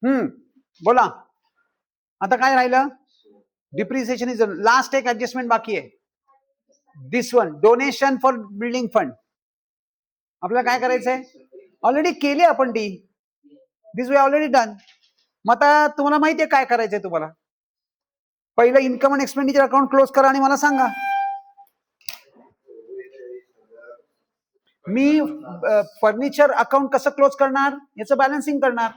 बोला आता काय राहिलं. डिप्रिसिएशन इज लास्ट एक ऍडजस्टमेंट बाकी आहे. This one donation for building fund. आपल्याला काय करायचंय. ऑलरेडी केली आपण ती. This way already done. मग आता तुम्हाला माहिती आहे काय करायचंय. तुम्हाला पहिलं income and expenditure account close करा आणि मला सांगा. मी फर्निचर अकाउंट कसं क्लोज करणार. याचं बॅलन्सिंग करणार.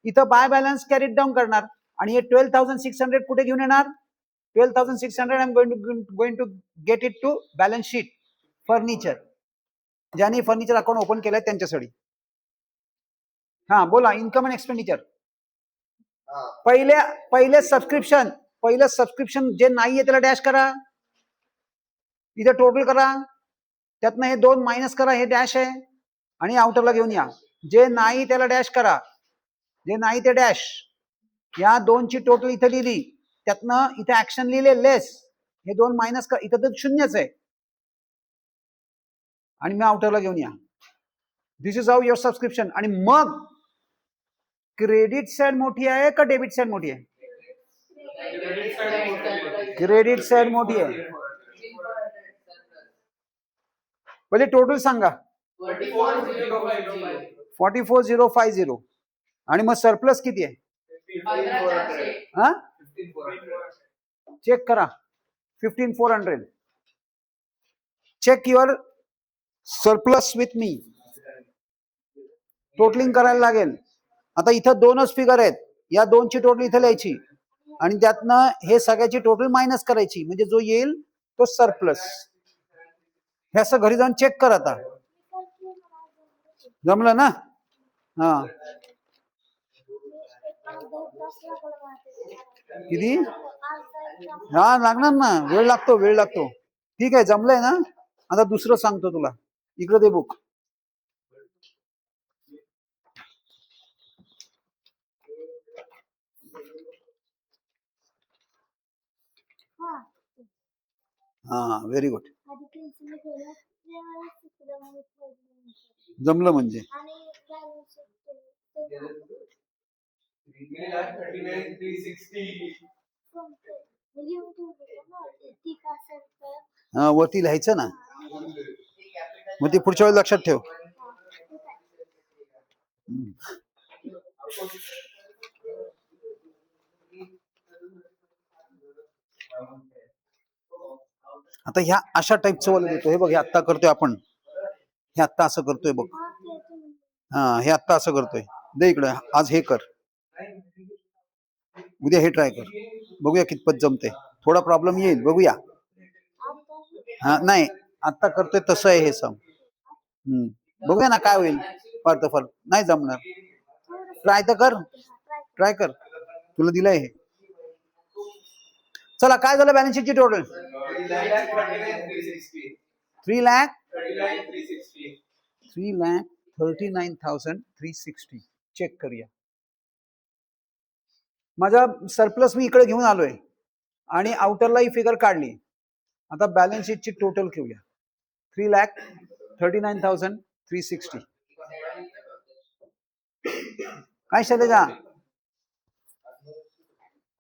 इथं बाय बॅलन्स कॅरीड डाऊन करणार आणि हे 12,600 कुठे घेऊन येणार. 12,600 I am going to get it to balance sheet furniture. ज्यांनी फर्निचर अकाउंट ओपन केलंय त्यांच्यासाठी. हा बोला इन्कम अँड एक्सपेंडिचर. पहिले सबस्क्रिप्शन जे नाहीये त्याला डॅश करा. इथे टोटल करा. त्यातनं हे 2 मायनस करा. हे डॅश आहे आणि आउटरला घेऊन या. जे नाही त्याला डॅश करा. जे नाही ते डॅश. या 2ची टोटल इथे लिहिली. त्यातनं इथे ऍक्शन लिहिले लेस. हे 2 मायनस करा. इथं तर 0च आहे आणि मी आउटरला घेऊन या. दिस इज हाऊ युअर सबस्क्रिप्शन. आणि मग क्रेडिट साइड मोठी आहे का डेबिट साइड मोठी आहे. क्रेडिट साइड मोठी आहे. पहिले टोटल सांगा. 44,050 आणि मग सरप्लस किती आहे. हा चेक करा. 15,400. Check your surplus with me. Totalling करायला लागेल. आता इथं 2च फिगर आहेत. या 2ची टोटल इथं लिहायची आणि त्यातनं हे सगळ्याची टोटल मायनस करायची. म्हणजे जो येईल तो सरप्लस. हे असं घरी जाऊन चेक कर. आता जमलं ना. हा किती. हा लागणार ना. वेळ लागतो. ठीक आहे जमलंय ना. आता दुसरं सांगतो तुला. इकडे दे बुक. हा व्हेरी गुड. जमलं म्हणजे. हा वरती लिहायचं ना. मग ते पुढच्या वेळेस लक्षात ठेव. आता ह्या अशा टाईपचं वाला देतो. हे बघ हे आत्ता करतोय आपण. हे आत्ता असं करतोय बघ. हा हे आत्ता असं करतोय. दे इकडे. आज हे कर. उद्या हे ट्राय कर. बघूया कितपत जमते. थोडा प्रॉब्लेम येईल बघूया. हा नाही आत्ता करतोय तसं आहे हे सम. बघूया ना काय होईल. फरक नाही जमणार. ट्राय तर कर. ट्राय कर. तुला दिलंय हे. चला काय झालं बॅलन्स शीटची टोटल. 3,39,360. चेक करूया. माझा सरप्लस मी इकडे घेऊन आलोय आणि आउटरला ही फिगर काढली. आता बॅलन्स शीटची टोटल घेऊया. 3,39,360. काय शैलेजा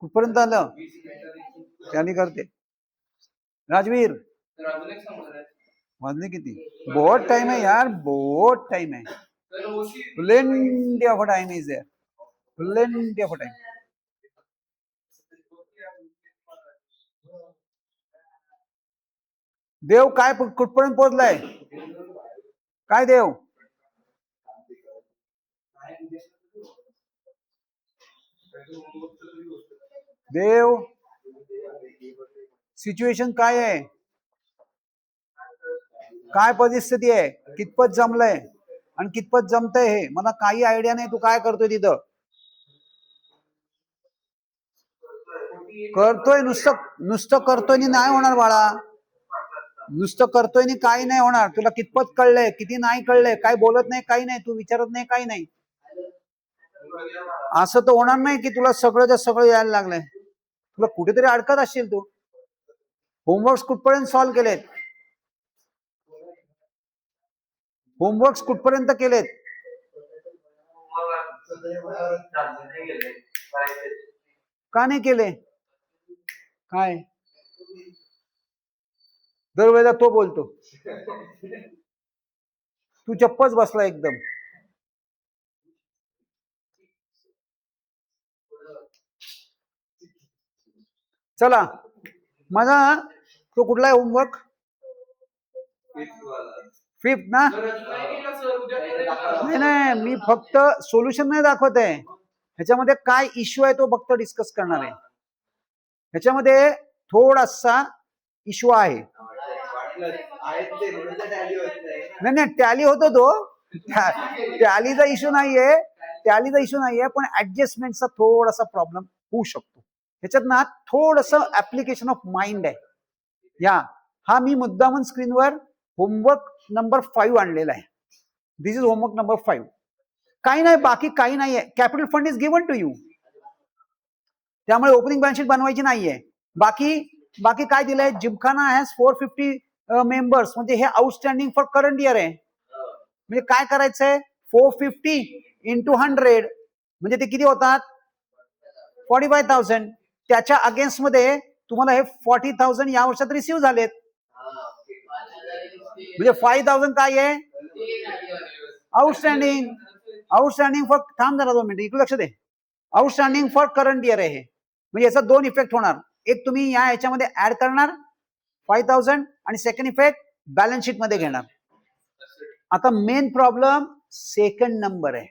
कुठपर्यंत आलं. त्याने करते. राजवीर वाजले किती. बहुत टाइम है यार. बहुत टाइम है. Plenty of time is there. Plenty of time. देव काय कुठपर्यंत पोहोचलाय. काय देव. देव सिच्युएशन काय आहे. काय परिस्थिती आहे. कितपत जमलंय आणि कितपत जमतंय हे मला काही आयडिया नाही. तू काय करतोय तिथं. करतोय नुसतं करतोय नाही होणार बाळा. नुसतं करतोय काही नाही होणार. तुला कितपत कळलंय किती नाही कळलंय. काय बोलत नाही काही नाही. तू विचारत नाही काही नाही. असं तर होणार नाही की तुला सगळं सगळं यायला लागलंय. तुला कुठेतरी अडकत असशील तू. होमवर्क्स कुठपर्यंत सॉल्व्ह केलेत. होमवर्क्स कुठपर्यंत केलेत. का नाही केले? काय दरवेळेला तो बोलतो, तू चप्पच बसला एकदम. चला, माझा तो कुठला आहे होमवर्क? फिफ्थ ना? नाही, मी फक्त सोल्युशन नाही दाखवत आहे, ह्याच्यामध्ये काय इश्यू आहे तो फक्त डिस्कस करणार आहे. ह्याच्यामध्ये थोडासा इश्यू आहे. नाही, टॅली होतो तो, टॅलीचा इश्यू नाहीये, टॅलीचा इश्यू नाहीये, पण ऍडजस्टमेंटचा थोडासा प्रॉब्लेम होऊ शकतो. ह्याच्यात ना थोडस ऍप्लिकेशन ऑफ माइंड आहे. हा मी मुद्दामून स्क्रीनवर होमवर्क नंबर 5 आणलेला आहे. This is homework number 5. काही नाही, बाकी काही नाहीये. Capital fund is given to you, त्यामुळे ओपनिंग बॅलन्स शीट बनवायची नाहीये. बाकी काय दिलंय? जिमखाना हॅज 450 मेंबर्स, म्हणजे हे आउटस्टँडिंग फॉर करंट इयर आहे. म्हणजे काय करायचंय? 450 into 100 म्हणजे ते किती होतात? 45,000. त्याच्या अगेन्स्ट मध्ये तुम्हाला हे 40,000 या वर्षात रिसिव्ह झालेत, म्हणजे 5,000 काय आहे? आउटस्टँडिंग फॉर, थांब जरा 2 मिनिट इकडे लक्ष दे. आउटस्टँडिंग फॉर करंट इयर आहे हे. म्हणजे याचा 2 इफेक्ट होणार. एक तुम्ही या ह्याच्यामध्ये ऍड करणार 5,000 आणि सेकंड इफेक्ट बॅलन्स शीट मध्ये घेणार. आता मेन प्रॉब्लेम सेकंड नंबर आहे.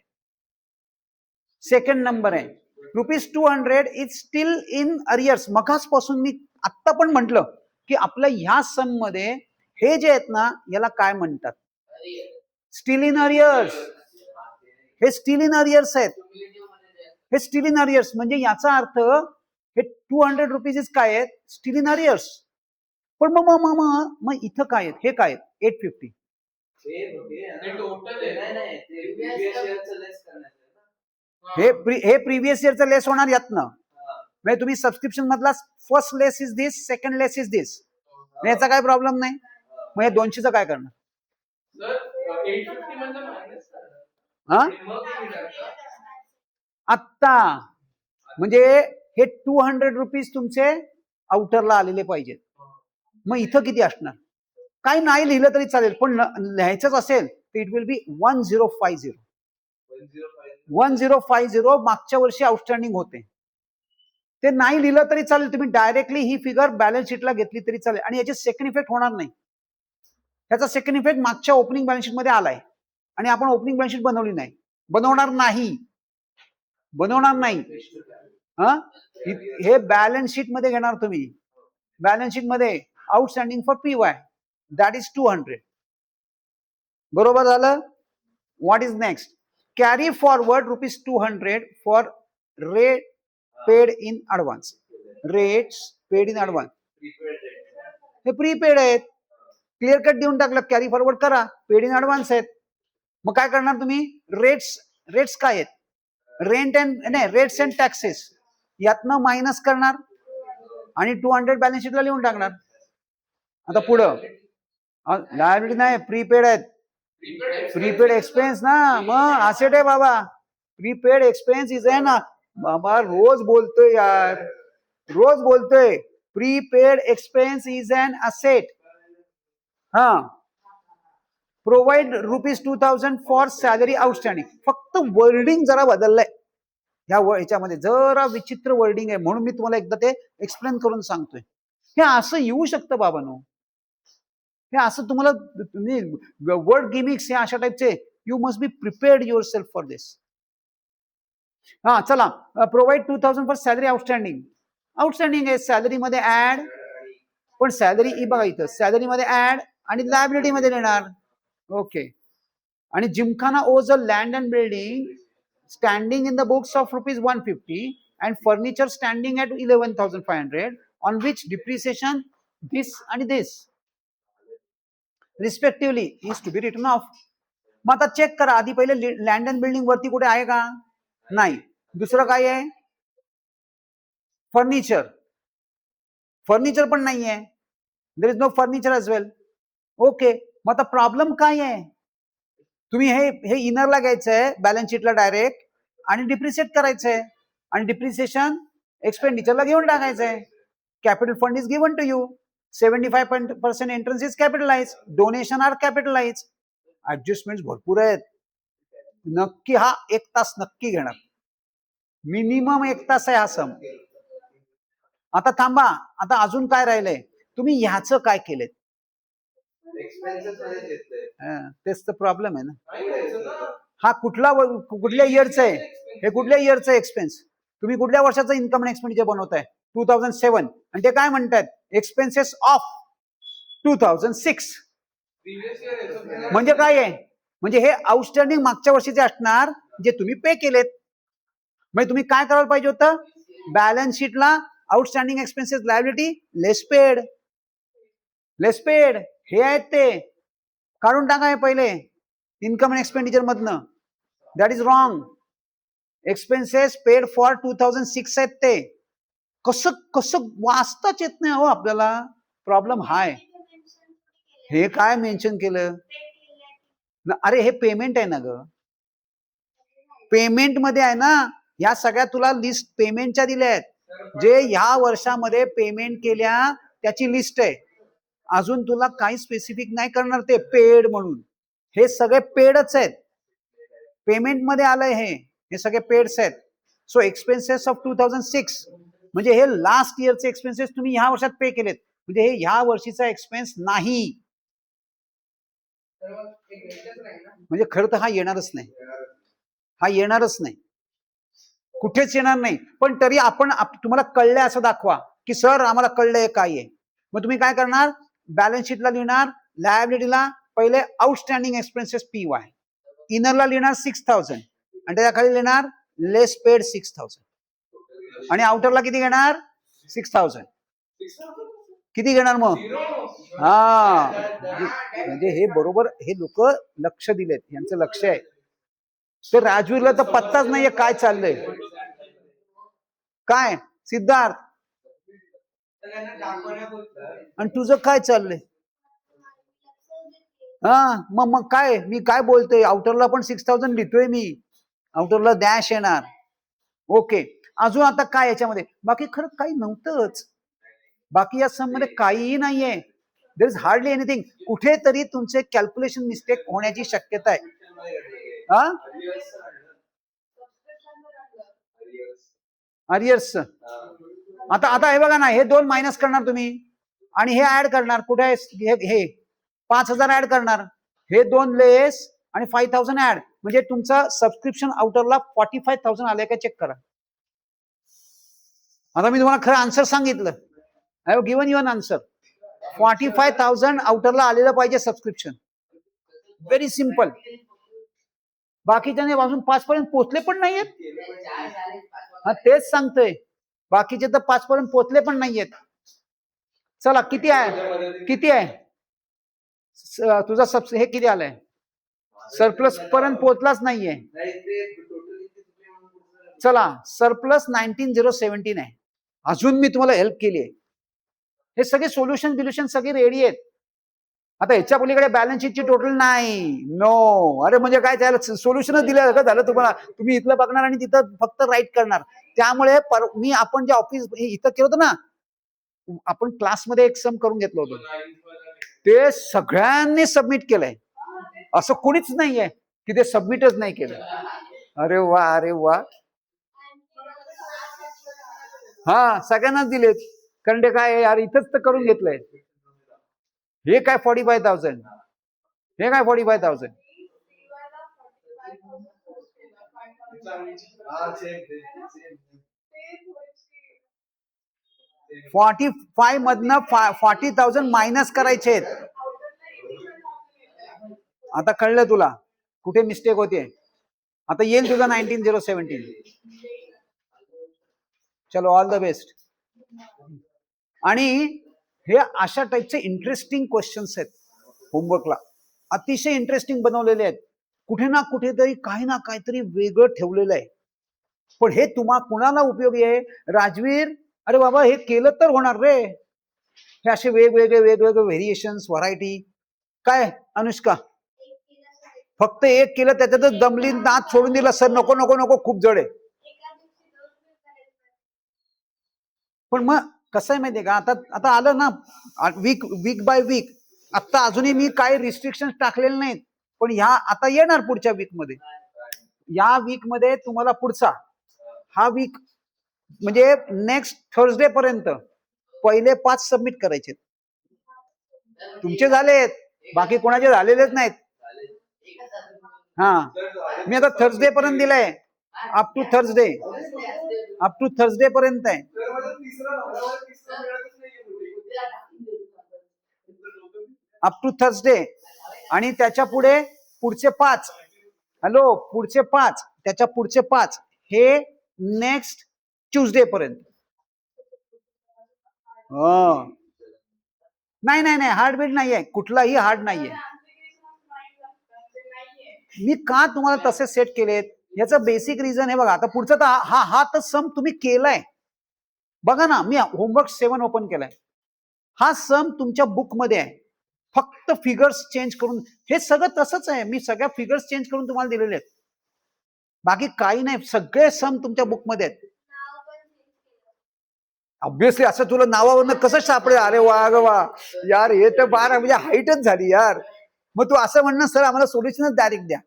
₹200 इज स्टील इन अरियर्स. मगाचपासून मी आत्ता पण म्हटलं की आपल्या ह्या सम मध्ये हे जे आहेत ना, याला काय म्हणतात? Steel in arrears. हे स्टील इन अरियर्स आहेत. हे स्टील इन अरियर्स म्हणजे याचा अर्थ हे ₹200 इज काय आहेत? Steel in arrears. पण मग इथं काय आहेत? हे काय आहेत? 850. हे प्रिव्हियस इयरचं लेस होणार यातनं. म्हणजे तुम्ही सबस्क्रिप्शन मधला first less is this, second less is this, याचा काय प्रॉब्लेम नाही. मग हे 200चं काय करणार? आत्ता म्हणजे हे ₹200 तुमचे आउटरला आलेले पाहिजेत. मग इथं किती असणार? काही नाही लिहिलं तरी चालेल, पण लिहायचंच असेल तर इट विल बी 1050. 1050 मागच्या वर्षी आउटस्टँडिंग होते. ते नाही लिहिलं तरी चालेल, तुम्ही डायरेक्टली ही फिगर बॅलन्स शीटला घेतली तरी चालेल, आणि याचे सेकंड इफेक्ट होणार नाही. त्याचा सेकंड इफेक्ट मागच्या ओपनिंग बॅलन्स शीट मध्ये आलाय आणि आपण ओपनिंग बॅलन्स शीट बनवली नाही, बनवणार नाही. हे बॅलन्स शीट मध्ये घेणार तुम्ही. बॅलन्स शीट मध्ये outstanding for PY that is 200. बरोबर झालं? What is next? Carry forward ₹200 for rate paid in advance. Rates paid in advance हे प्रीपेड आहेत. क्लिअर कट देऊन टाकलं, कॅरी फॉरवर्ड करा, पेड इन ऍडव्हान्स आहेत. मग काय करणार तुम्ही? रेट्स काय आहेत? रेट्स अँड टॅक्सेस यातनं मायनस करणार आणि 200 बॅलन्स शीटला लिहून टाकणार. आता पुढं लायबिलिटी नाही, प्रीपेड आहेत. प्रीपेड एक्सपेन्स ना, मग असेट आहे बाबा. प्रीपेड एक्सपेन्स इज आहे ना बाबा, रोज बोलतोय. Prepaid expense is an asset. Provide ₹2,000 for salary outstanding. फक्त वर्डिंग जरा बदललंय, ह्याच्यामध्ये जरा विचित्र वर्डिंग आहे, म्हणून मी तुम्हाला एकदा ते एक्सप्लेन करून सांगतोय. हे असं येऊ शकतं बाबांनो, हे असं तुम्हाला वर्ड गिमिक्स हे अशा टाइपचे. You must be prepared yourself for this. चला, प्रोव्हाइड 2,000 फॉर सॅलरी आउटस्टँडिंग आहे. सॅलरी मध्ये ऍड, पण सॅलरी बघा इथं, सॅलरी मध्ये ऍड आणि लायबिलिटी मध्ये देणार. ओके. आणि gymkhana owes a land and building standing in the books of ₹150 and furniture standing at 11,500 on which depreciation this आणि this respectively is to be written off. मग आता चेक करा, आधी पहिले लँड अँड बिल्डिंग वरती कुठे आहे का? नाही. दुसरं काय आहे? फर्निचर पण नाही आहे. There is no furniture as well. Okay. मग आता प्रॉब्लेम काय आहे? तुम्ही हे इनरला घ्यायचंय बॅलन्स शीटला डायरेक्ट, आणि डिप्रिशिएट करायचंय आणि डिप्रिसिएशन एक्सपेंडिचरला घेऊन टाकायचंय. Capital fund is given to you. 75% entrance is capitalise, donation are capitalise. Adjustment भरपूर आहेत. नक्की हा 1 तास नक्की घेणार, मिनिमम 1 तास आहे हा सम. आता थांबा, आता अजून काय राहिलंय, तुम्ही ह्याचं काय केलंय? तेच तर प्रॉब्लेम आहे ना. हा कुठल्या इयरचा आहे, हे कुठल्या इयरचं एक्सपेन्स, तुम्ही कुठल्या वर्षाचं इन्कम अँड एक्सपेंडिचर बनवताय? 2007. आणि ते काय म्हणतात? Expenses of 2006. म्हणजे काय आहे? म्हणजे हे आउटस्टँडिंग मागच्या वर्षीचे असणार जे तुम्ही पे केलेत. म्हणजे तुम्ही काय करायला पाहिजे होतं? बॅलन्स शीटला आउटस्टँडिंग एक्सपेन्सेस लायबिलिटी लेस पेड हे आहेत, ते काढून टाका हे पहिले इन्कम अँड एक्सपेंडिचर मधनं. That is wrong. Expenses paid for 2006 आहेत ते. कसं कसं वाचताच येत नाही हो आपल्याला. प्रॉब्लेम हाय. हे काय मेन्शन केलं? अरे हे पेमेंट आहे ना ग, पेमेंट मध्ये आहे ना. ह्या सगळ्या तुला लिस्ट पेमेंटच्या दिल्या आहेत, जे ह्या वर्षामध्ये पेमेंट केल्या त्याची लिस्ट आहे. अजून तुला काही स्पेसिफिक नाही करणार ते पेड म्हणून. हे सगळे पेडच आहेत, पेमेंट मध्ये आलंय हे सगळे पेड्स आहेत. सो एक्सपेन्सेस ऑफ 2006 म्हणजे हे लास्ट इयरचे एक्सपेन्सेस तुम्ही ह्या वर्षात पे केलेत, म्हणजे हे ह्या वर्षीचा एक्सपेन्स नाही. म्हणजे खरं तर हा येणारच नाही, हा येणारच नाही, कुठेच येणार नाही. पण तरी आपण तुम्हाला कळलंय असं दाखवा की सर आम्हाला कळलंय काय आहे. मग तुम्ही काय करणार? बॅलन्स शीटला लिहिणार लायबिलिटीला पहिले आउटस्टँडिंग एक्सपेन्सेस PY, इनरला लिहिणार 6000 आणि त्याच्या खाली लिहिणार लेस पेड 6000 आणि आउटरला किती घेणार? 6000. किती घेणार मग? हा म्हणजे हे बरोबर, हे लोक लक्ष दिलेत, यांचं लक्ष आहे. तर राजवीरला तर पत्ताच नाहीये काय चाललंय. काय सिद्धार्थ, आणि तुझं काय चाललंय? हा मग काय, मी काय बोलतोय? आउटरला पण 6000 लिहितोय मी, आउटरला डॅश येणार. ओके, अजून आता काय याच्यामध्ये? बाकी खरं काही नव्हतंच, बाकी या सम मध्ये काहीही नाहीये. There is hardly anything. कुठेतरी तुमचे कॅल्क्युलेशन मिस्टेक होण्याची शक्यता आहे. हा अरियर्स. आता हे बघा ना, हे 2 मायनस करणार तुम्ही आणि हे ऍड करणार. कुठे हे 5000 ऍड करणार, हे 2 लेस आणि 5000 ऍड, म्हणजे तुमचा सबस्क्रिप्शन आउटरला 45,000 आले का चेक करा. आता मी तुम्हाला खरं आन्सर सांगितलं, I have given you N answer. 45,000 आउटरला आलेलं पाहिजे सबस्क्रिप्शन. Very simple. बाकीच्याने अजून 5 पर्यंत पोहोचले पण नाहीयेत. हा तेच सांगतोय, बाकीचे तर 5 पर्यंत पोहोचले पण नाहीयेत. चला किती आहे, किती आहे तुझा हे किती आलंय? सरप्लस पर्यंत पोहोचलाच नाहीये. चला सरप्लस 19,017 आहे. अजून मी तुम्हाला हेल्प केली आहे. हे सगळे सोल्युशन सगळे रेडी आहेत. आता ह्याच्या पलीकडे बॅलन्स शीटची टोटल नाही. नो, अरे म्हणजे काय, त्याला सोल्युशनच दिलं का झालं तुम्हाला? तुम्ही इथलं बघणार आणि तिथं फक्त राईट करणार. त्यामुळे मी आपण जे ऑफिस इथं केलं होतं ना, आपण क्लासमध्ये एक सम करून घेतलं होतं, ते सगळ्यांनी सबमिट केलंय. असं कोणीच नाहीये की ते सबमिटच नाही केलं. अरे वा, अरे वा. हा सगळ्यांनाच दिलेत, कारण ते काय यार इथंच तर करून घेतलंय. हे काय 45,000, हे काय 45,000. 45 मधनं 40,000 मायनस करायचे. आता कळलं तुला कुठे मिस्टेक होते? आता येईल तुझा 19,017. चलो ऑल द बेस्ट. आणि हे अशा टाईपचे इंटरेस्टिंग क्वेश्चन्स आहेत होमवर्कला, अतिशय इंटरेस्टिंग बनवलेले आहेत. कुठे ना कुठेतरी काही ना काहीतरी वेगळं ठेवलेलं आहे. पण हे कुणाला उपयोगी आहे? राजवीर, अरे बाबा हे केलं तर होणार रे. हे असे वेगवेगळे व्हेरिएशन्स, व्हरायटी. काय अनुष्का, फक्त एक केलं त्याच्यातच दमली, नाद सोडून दिला, सर नको नको नको खूप जड आहे. पण मग कसं आहे माहितीये का, आता आता आलं ना वीक बाय वीक, आता अजूनही मी काही रिस्ट्रिक्शन टाकलेले नाहीत, पण ह्या आता येणार पुढच्या वीक मध्ये. या वीक मध्ये तुम्हाला पुढचा हा वीक म्हणजे नेक्स्ट थर्सडे पर्यंत पहिले 5 सबमिट करायचे. तुमचे झालेत, बाकी कोणाचे झालेलेच नाहीत. हा, मी आता थर्सडे पर्यंत दिलंय, up to Thursday, up to Thursday पर्यंत आहे. अप टू थर्सडे, आणि त्याच्या पुढे पुढचे 5, हॅलो पुढचे 5, त्याच्या पुढचे 5 हे नेक्स्ट ट्यूजडे पर्यंत. नाही नाही नाही, हार्डबीट नाहीये, कुठलाही हार्ड नाहीये. मी का तुम्हाला तसे सेट केलेत याचं बेसिक रिझन आहे बघा. आता पुढचा तर हा तर सम तुम्ही केलाय बघा ना, मी होमवर्क 7 ओपन केलाय, हा सम तुमच्या बुक मध्ये आहे, फक्त फिगर्स चेंज करून. हे सगळं तसंच आहे, मी सगळ्या फिगर्स चेंज करून तुम्हाला दिलेले आहेत, बाकी काही नाही, सगळे सम तुमच्या बुक मध्ये आहेत. ऑब्विसली असं तुला नावावरनं कसं सापडेल? अरे वा ग वा यार, हे तर बार म्हणजे हाईटच झाली यार. मग तू असं म्हणणं सर आम्हाला सोल्युशनच डायरेक्ट द्या,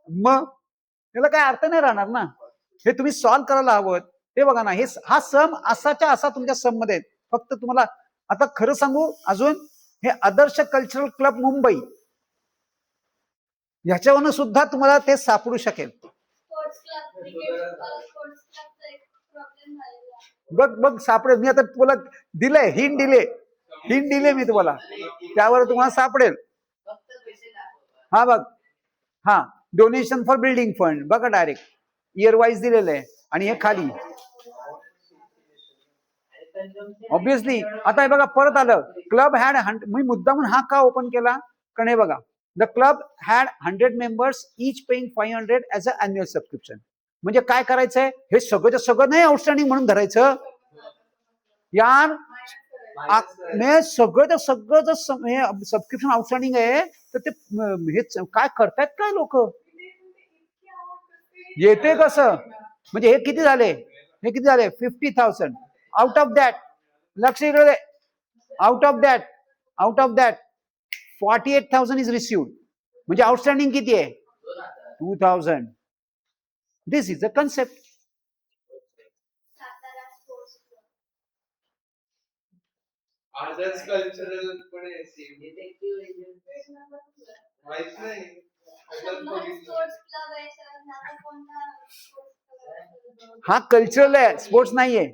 मग त्याला काय अर्थ नाही राहणार ना. हे तुम्ही सॉल्व्ह करायला हवं. हे बघा ना, हे हा सम असाच्या असा तुमच्या सम मध्ये आहेत. फक्त तुम्हाला आता खरं सांगू, अजून हे आदर्श कल्चरल क्लब मुंबई ह्याच्यावरनं सुद्धा तुम्हाला ते सापडू शकेल. बघ बघ सापडेल, मी आता तुला दिलंय, हिंट दिले मी तुम्हाला, त्यावर तुम्हाला सापडेल. हा बघ, हा डोनेशन फॉर बिल्डिंग फंड बघा, डायरेक्ट इयर वाईज दिलेलं आहे, आणि हे खाली ऑब्विसली. आता हे बघा परत आलं, क्लब हॅड, मी मुद्दामून हा का ओपन केला, कारण हे बघा, the club had 100 members each paying 500 as a annual subscription. म्हणजे काय करायचंय, हे सगळं सगळं नाही आउटस्टँडिंग म्हणून धरायचं यार. सगळं जर सबस्क्रिप्शन आउटस्टँडिंग आहे तर ते हे काय करतायत काय लोक, येते कसं? म्हणजे हे किती झाले, 50,000 आउट ऑफ दॅट, लक्ष इकडे, out of that 48,000 is received. म्हणजे आउटस्टँडिंग किती आहे? 2,000. दिस इज अ कन्सेप्ट. हा कल्चरल आहे, स्पोर्ट्स नाहीये.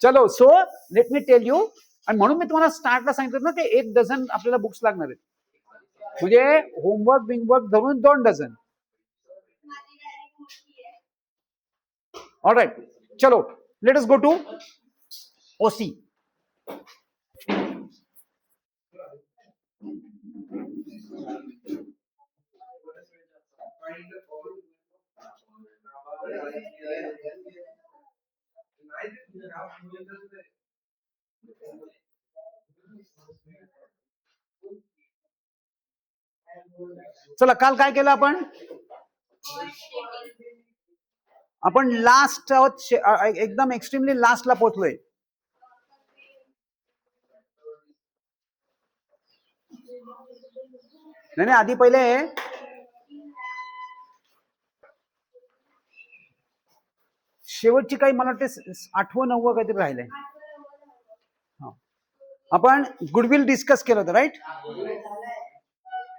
चलो, so let me tell you, आणि म्हणून मी तुम्हाला स्टार्टला सांगितलं ना, ते 1 डझन आपल्याला बुक्स लागणार आहेत, म्हणजे होमवर्क बिंगवर्क धरून 2 डझन. ऑलराइट, चलो let us go to OC. चला, काल काय केलं आपण लास्ट एकदम एक्स्ट्रीमली लास्टला पोहोचलोय. नाही आधी पहिले शेवटची काही मला वाटते 8वं 9वं काहीतरी राहिलंय. आपण गुडविल डिस्कस केलं होतं, राईट?